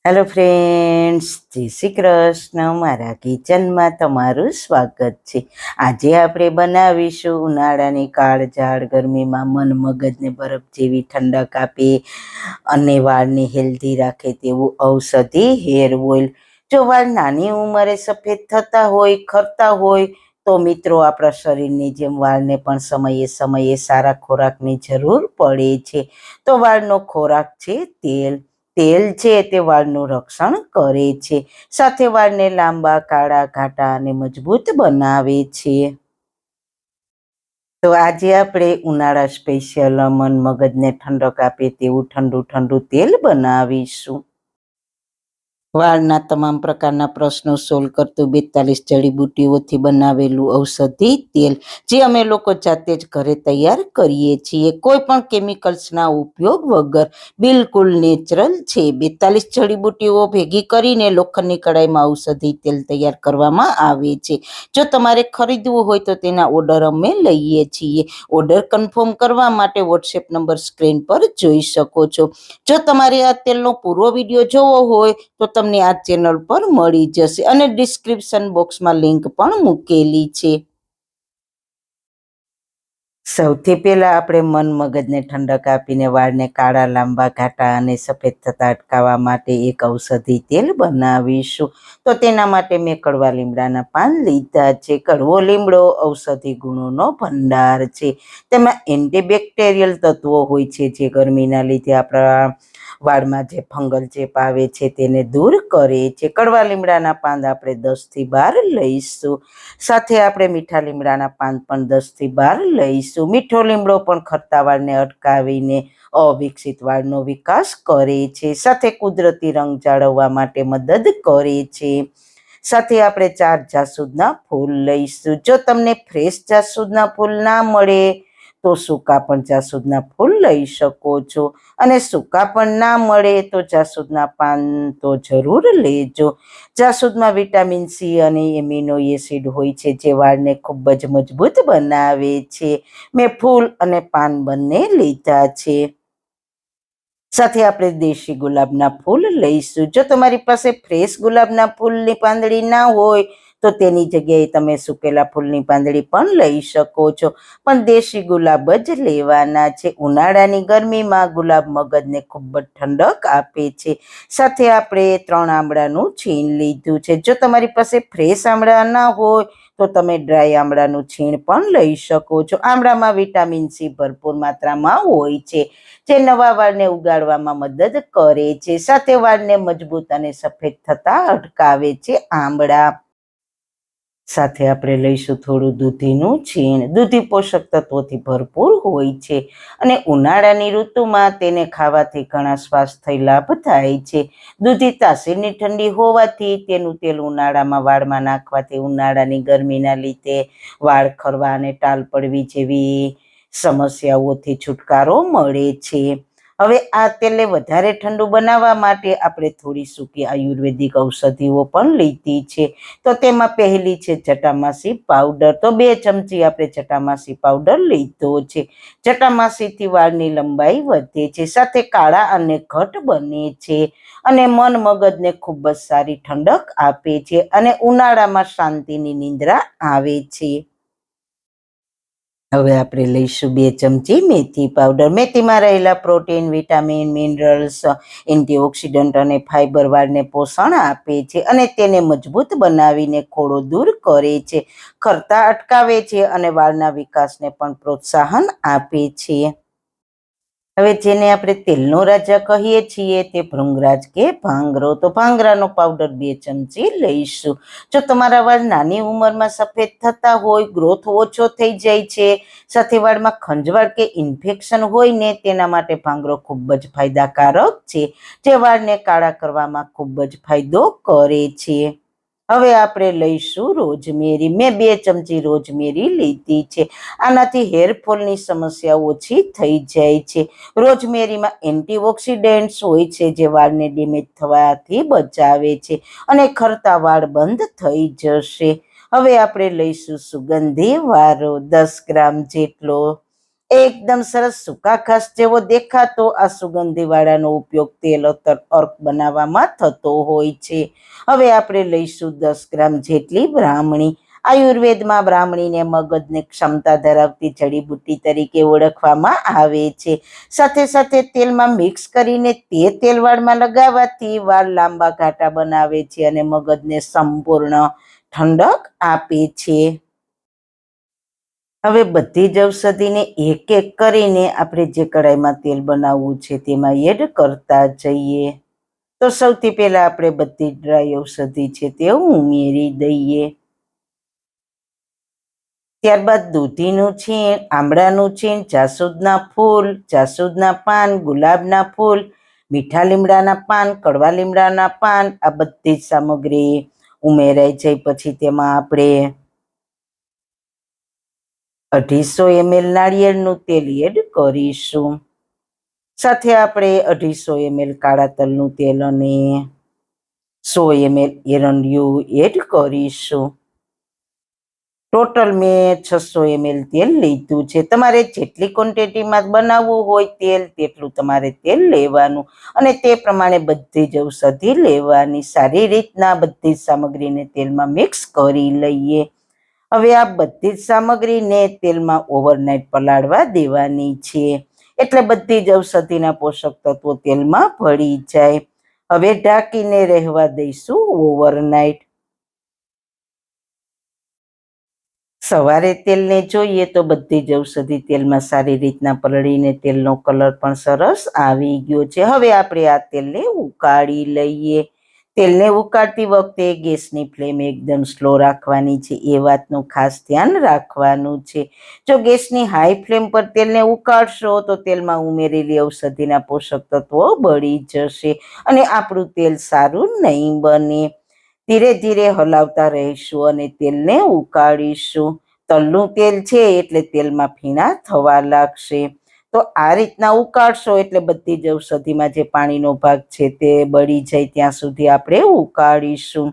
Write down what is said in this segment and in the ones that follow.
Hello friends, જય શ્રી કૃષ્ણ. મારા કિચનમાં તમારું સ્વાગત છે. આજે આપણે બનાવીશું ઉનાળાની કાળઝાળ ગરમીમાં મન મગજને બરફ જેવી ઠંડક આપે અને વાળને હેલ્ધી રાખે તેવું ઔષધિ હેર ઓઇલ. જો વાળ નાની ઉંમરે સફેદ થતા હોય, ખરતા હોય તો મિત્રો આપણા શરીરની જેમ વાળને પણ સમયે સમયે સારા ખોરાકની જરૂર પડે છે. તો વાળનો ખોરાક છે તેલ. તેલ છે તે વાળનું રક્ષણ કરે છે, સાથે વાળને લાંબા, કાળા, ઘાટા અને મજબૂત બનાવે છે. તો આજે આપણે ઉનાળા સ્પેશિયલ મન મગજને ઠંડક આપે તેવું ઠંડુ ઠંડુ તેલ બનાવીશું. વાળના તમામ પ્રકારના પ્રશ્નો સોલ્વ કરતું 42 જડીબુટ્ટીઓથી બનાવેલું ઔષધિ તેલ, જે અમે લોકો જાતે જ ઘરે તૈયાર કરીએ છીએ, કોઈ પણ કેમિકલ્સના ઉપયોગ વગર. બિલકુલ નેચરલ છે. 42 જડીબુટ્ટીઓ ભેગી કરીને લોખંડની કડાઈમાં ઔષધિ તેલ તૈયાર કરવામાં આવે છે. જો તમારે ખરીદવું હોય તો તેના ઓર્ડર અમે લઈએ છીએ. ઓર્ડર કન્ફર્મ કરવા માટે વોટ્સએપ નંબર સ્ક્રીન પર જોઈ શકો છો. જો તમારે આ તેલનો પૂરો વિડીયો જોવો હોય તો તમને આ ચેનલ પર મળી જશે અને ડિસ્ક્રિપ્શન બોક્સમાં લિંક પણ મૂકેલી છે. સૌથી પહેલા આપણે મન મગજને ઠંડક આપીને વાળને કાળા, લાંબા, ઘાટા અને સફેદ થતા અટકાવવા માટે એક ઔષધિ તેલ બનાવીશું. તો તેના માટે મેં કડવા લીમડાના પાન લીધા છે. કડવો લીમડો ઔષધિ ગુણોનો ભંડાર છે. તેમાં એન્ટીબેક્ટેરિયલ તત્વો હોય છે, જે ગરમીના લીધે આપણા વાળમાં જે ફંગલ ચેપ આવે છે તેને દૂર કરે છે. કડવા લીમડાના પાન આપણે 10 થી 12 લઈશું. સાથે આપણે મીઠા લીમડાના પાન પણ 10 થી 12 લઈશું. મીઠો લીમડો પણ ખરતા વાળને અટકાવીને અવિકસિત વાળનો વિકાસ કરે છે, સાથે કુદરતી રંગ જાળવવા માટે મદદ કરે છે. સાથે આપણે 4 જાસૂદના ફૂલ લઈશું. જો તમને ફ્રેશ જાસૂદના ફૂલ ના મળે તો સૂકા પણ જાસૂદના ફૂલ લઈ શકો છો, અને સૂકા પણ ના મળે તો જાસૂદના પાન તો જરૂર લેજો. જાસૂદમાં વિટામિન સી અને એમિનો એસિડ હોય છે, જે વાળને ખૂબ જ મજબૂત બનાવે છે. મેં ફૂલ અને પાન બંને લીધા છે. સાથે આપણે દેશી ગુલાબના ફૂલ લઈશું. જો તમારી પાસે ફ્રેશ ગુલાબના ફૂલની પાંદડી ના હોય તો તેની જગ્યાએ તમે સૂકેલા ફૂલની પાંદડી પણ લઈ શકો છો, પણ દેશી ગુલાબ જ લેવાના છે. ઉનાળાની ગરમીમાં ગુલાબ મગજને ખૂબ જ ઠંડક આપે છે. સાથે આપણે 3 આંબળાનું છીણ લીધું છે. જો તમારી પાસે ફ્રેશ આંબળા ના હોય તો તમે ડ્રાય આંબળાનું છીણ પણ લઈ શકો છો. આંબળામાં વિટામિન સી ભરપૂર માત્રામાં હોય છે, જે નવા વાળને ઉગાડવામાં મદદ કરે છે. સાથે વાળને મજબૂત અને સફેદ થતા અટકાવે છે આંબળા. સાથે આપણે લઈશું થોડું દૂધીનું છીણ. દૂધી પોષક તત્વોથી ભરપૂર હોય છે અને ઉનાળાની ઋતુમાં તેને ખાવાથી ઘણા સ્વાસ્થ્ય લાભ થાય છે. દૂધી તાસીરની ઠંડી હોવાથી તેનું તેલ ઉનાળામાં વાળમાં નાખવાથી ઉનાળાની ગરમીના લીધે વાળ ખરવા અને ટાલ પડવી જેવી સમસ્યાઓથી છુટકારો મળે છે. હવે આ તેલને વધારે ઠંડુ બનાવવા માટે આપણે થોડી સૂકી આયુર્વેદિક ઔષધિઓ પણ લીધી છે. તો તેમાં પહેલી છે જટામાસી પાવડર. તો 2 ચમચી આપણે જટામાસી પાવડર લીધો છે. જટામાસીથી વાળની લંબાઈ વધે છે, સાથે કાળા અને ઘટ બને છે, અને મન મગજને ખૂબ જ સારી ઠંડક આપે છે, અને ઉનાળામાં શાંતિની નિંદ્રા આવે છે. હવે આપણે લઈશું 2 ચમચી મેથી પાવડર. મેથીમાં રહેલા પ્રોટીન, વિટામિન, મિનરલ્સ, એન્ટીઓક્સિડન્ટ અને ફાઇબર વાળને પોષણ આપે છે અને તેને મજબૂત બનાવીને ખોડો દૂર કરે છે, ખરતા અટકાવે છે અને વાળના વિકાસને પણ પ્રોત્સાહન આપે છે. હવે જેને આપણે તેલનો રાજા કહીએ છીએ તે ભૃંગરાજ કે ભાંગરો. તો ભાંગરાનો પાવડર 2 ચમચી લઈશું. જો તમારા વાળ નાની ઉંમરમાં સફેદ થતા હોય, ગ્રોથ ઓછો થઈ જાય છે, સાથે વાળમાં ખંજવાળ કે ઇન્ફેક્શન હોય ને, તેના માટે ભાંગરો ખૂબ જ ફાયદાકારક છે, જે વાળને કાળા કરવામાં ખૂબ જ ફાયદો કરે છે. હવે આપણે લઈશું રોઝમેરી. મેં 2 ચમચી રોઝમેરી લીધી છે. આનાથી હેરફોલની સમસ્યા ઓછી થઈ જાય છે. રોઝમેરીમાં એન્ટીઓક્સિડન્ટ્સ હોય છે, જે વાળને ડેમેજ થવાથી બચાવે છે અને ખરતા વાળ બંધ થઈ જશે. હવે આપણે લઈશું સુગંધી વારો 10 ગ્રામ જેટલો. એકદમ સરસ સૂકા ઘાસ જેવો દેખાતો આ સુગંધીવાળાનો ઉપયોગ તેલ અત્તર અર્ક બનાવવામાં થતો હોય છે. હવે આપણે લઈશું 10 ગ્રામ જેટલી બ્રાહ્મણી. આયુર્વેદમાં બ્રાહ્મણીને મગજની ક્ષમતા ધરાવતી જડીબુટ્ટી તરીકે ઓળખવામાં આવે છે. સાથે સાથે તેલમાં મિક્સ કરીને તે તેલ વાળમાં લગાવવાથી વાળ લાંબા ઘાટા બનાવે છે અને મગજને સંપૂર્ણ ઠંડક આપે છે. હવે બધી જ ઔષધિને એક એક કરીને આપણે જે કઢાઈમાં તેલ બનાવવું છે તેમાં એડ કરતા જઈએ. તો સૌથી પહેલા આપણે બધી ડ્રાય ઔષધિ છે તે ઉમેરી દઈએ. ત્યારબાદ દૂધીનું છીણ, આંબળાનું છીણ, જાસૂદના ફૂલ, જાસૂદના પાન, ગુલાબના ફૂલ, મીઠા લીમડાના પાન, કડવા લીમડાના પાન, આ બધી જ સામગ્રી ઉમેરાઈ જાય પછી તેમાં આપણે 250 ml નાળિયેરનું તેલ એડ કરીશું. સાથે આપણે 250 ml કાળા તલનું તેલ અને 100 ml એરંડિયું એડ કરીશું. ટોટલ મેં 600 ml તેલ લીધું છે. તમારે જેટલી ક્વોન્ટિટીમાં બનાવવું હોય તેલ તેટલું તમારે તેલ લેવાનું અને તે પ્રમાણે બધી જ ઔષધિ લેવાની. સારી રીતના બધી જ સામગ્રીને તેલમાં મિક્સ કરી લઈએ. હવે આ બધી જ સામગ્રીને તેલમાં ઓવરનાઇટ પલાળવા દેવાની છે, એટલે બધી જ ઔષધિના પોષક તત્વો તેલમાં ભળી જાય. હવે ઢાંકીને રહેવા દઈશું ઓવરનાઇટ. સવારે તેલને જોઈએ તો બધી જ ઔષધિ તેલમાં સારી રીતના પલળીને તેલનો કલર પણ સરસ આવી ગયો છે. હવે આપણે આ તેલને ઉકાળી લઈએ. તેલને ઉકાળતી વખતે ગેસની ફ્લેમ એકદમ સ્લો રાખવાની છે, એ વાતનું ખાસ ધ્યાન રાખવાનું છે. જો ગેસની હાઈ ફ્લેમ પર તેલને ઉકાળશો તો તેલમાં ઉમેરેલી ઔષધિના પોષક તત્વો બળી જશે અને આપણું તેલ સારું નહીં બને. ધીરે ધીરે હલાવતા રહીશું અને તેલને ઉકાળીશું. તલનું તેલ છે એટલે તેલમાં ફીણા થવા લાગશે. તો આ રીતના ઉકાળશો એટલે બધી જ ઔષધિમાં જે પાણીનો ભાગ છે તે બળી જાય ત્યાં સુધી આપણે ઉકાળીશું.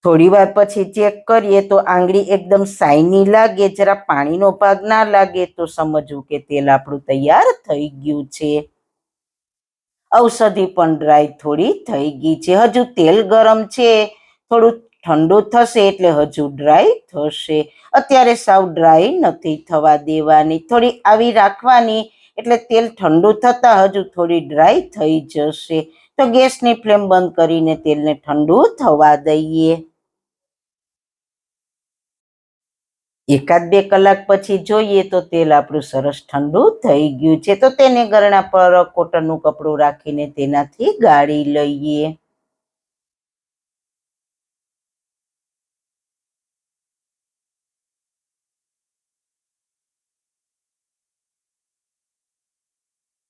થોડી વાર પછી ચેક કરીએ તો આંગળી એકદમ સાઈની લાગે, જરા પાણીનો ભાગ ના લાગે તો સમજવું કે તેલ આપણું તૈયાર થઈ ગયું છે. ઔષધિ પણ ડ્રાય થોડી થઈ ગઈ છે. હજુ તેલ ગરમ છે, થોડું ઠંડુ થશે એટલે હજુ ડ્રાય થશે. અત્યારે સાવ ડ્રાય નથી થવા દેવાની, થોડી આવી રાખવાની એટલે તેલ ઠંડુ થતા હજુ થોડી ડ્રાય થઈ જશે. તો ગેસની ફ્લેમ બંધ કરીને તેલને ઠંડુ થવા દઈએ. 1-2 કલાક પછી જોઈએ તો તેલ આપણું સરસ ઠંડુ થઈ ગયું છે. તો તેને ગરણા પર કોટનનું કપડું રાખીને તેનાથી ગાળી લઈએ.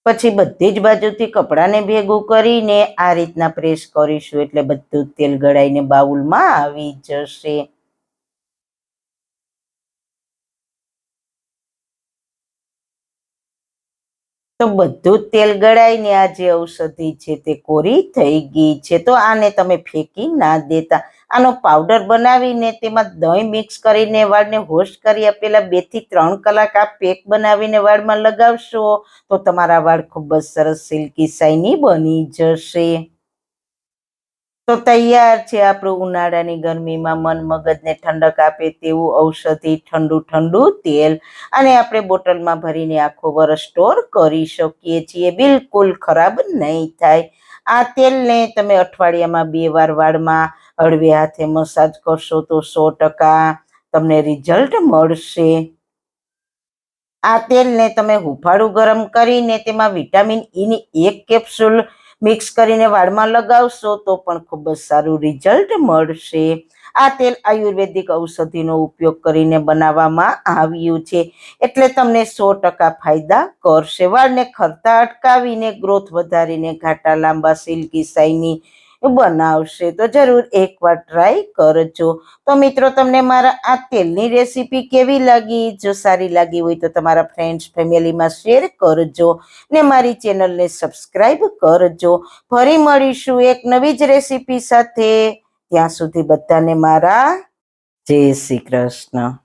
પછી બધી જ બાજુથી કપડાને ભેગું કરીને આ રીતના પ્રેસ કરીશું એટલે બધું તેલ ગળાઈને બાઉલમાં આવી જશે. તો બધું તેલ ગળાઈને આ જે ઔષધિ છે તે કોરી થઈ ગઈ છે. તો આને તમે ફેંકી ના દેતા, આનો પાવડર બનાવીને તેમાં દહીં મિક્સ કરીને વાળને વોશ કરી આપેલા 2 થી 3 કલાક આ પેક બનાવીને વાળમાં લગાવશો તો તમારા વાળ ખૂબ જ સરસ સિલ્કી શાઇની બની જશે. તો તૈયાર છે આપણું ઉનાળાની ગરમીમાં મન મગજને ઠંડક આપે તેવું ઔષધિ ઠંડુ ઠંડુ તેલ. આને આપણે બોટલમાં ભરીને આખું વર્ષ સ્ટોર કરી શકીએ છીએ, બિલકુલ ખરાબ નહીં થાય. આ તેલને તમે અઠવાડિયામાં 2 વાર વાળમાં હળવે હાથે મસાજ કરશો તો 100% તમને રિઝલ્ટ મળશે. આ તેલને તમે હુંફાળું ગરમ કરીને તેમાં વિટામિન ઈની 1 કેપ્સ્યુલ મિક્સ કરીને વાળમાં લગાવશો તો પણ ખૂબ જ સારું રિઝલ્ટ મળશે. આ તેલ આયુર્વેદિક ઔષધિનો ઉપયોગ કરીને બનાવવામાં આવ્યું છે એટલે તમને 100% ફાયદા કરશે. વાળને ખરતા અટકાવીને ગ્રોથ વધારીને ઘાટા લાંબા સિલ્કી શાઇની બનાવશે. તો જરૂર એકવાર ટ્રાય કરજો. તો મિત્રો તમને મારા આ તેલની રેસીપી કેવી લાગી? જો સારી લાગી હોય તો તમારા ફ્રેન્ડ્સ ફેમિલીમાં શેર કરજો ને મારી ચેનલને સબસ્ક્રાઈબ કરજો. ફરી મળીશું એક નવી જ રેસીપી સાથે. ત્યાં સુધી બધાને મારા જય શ્રી કૃષ્ણ.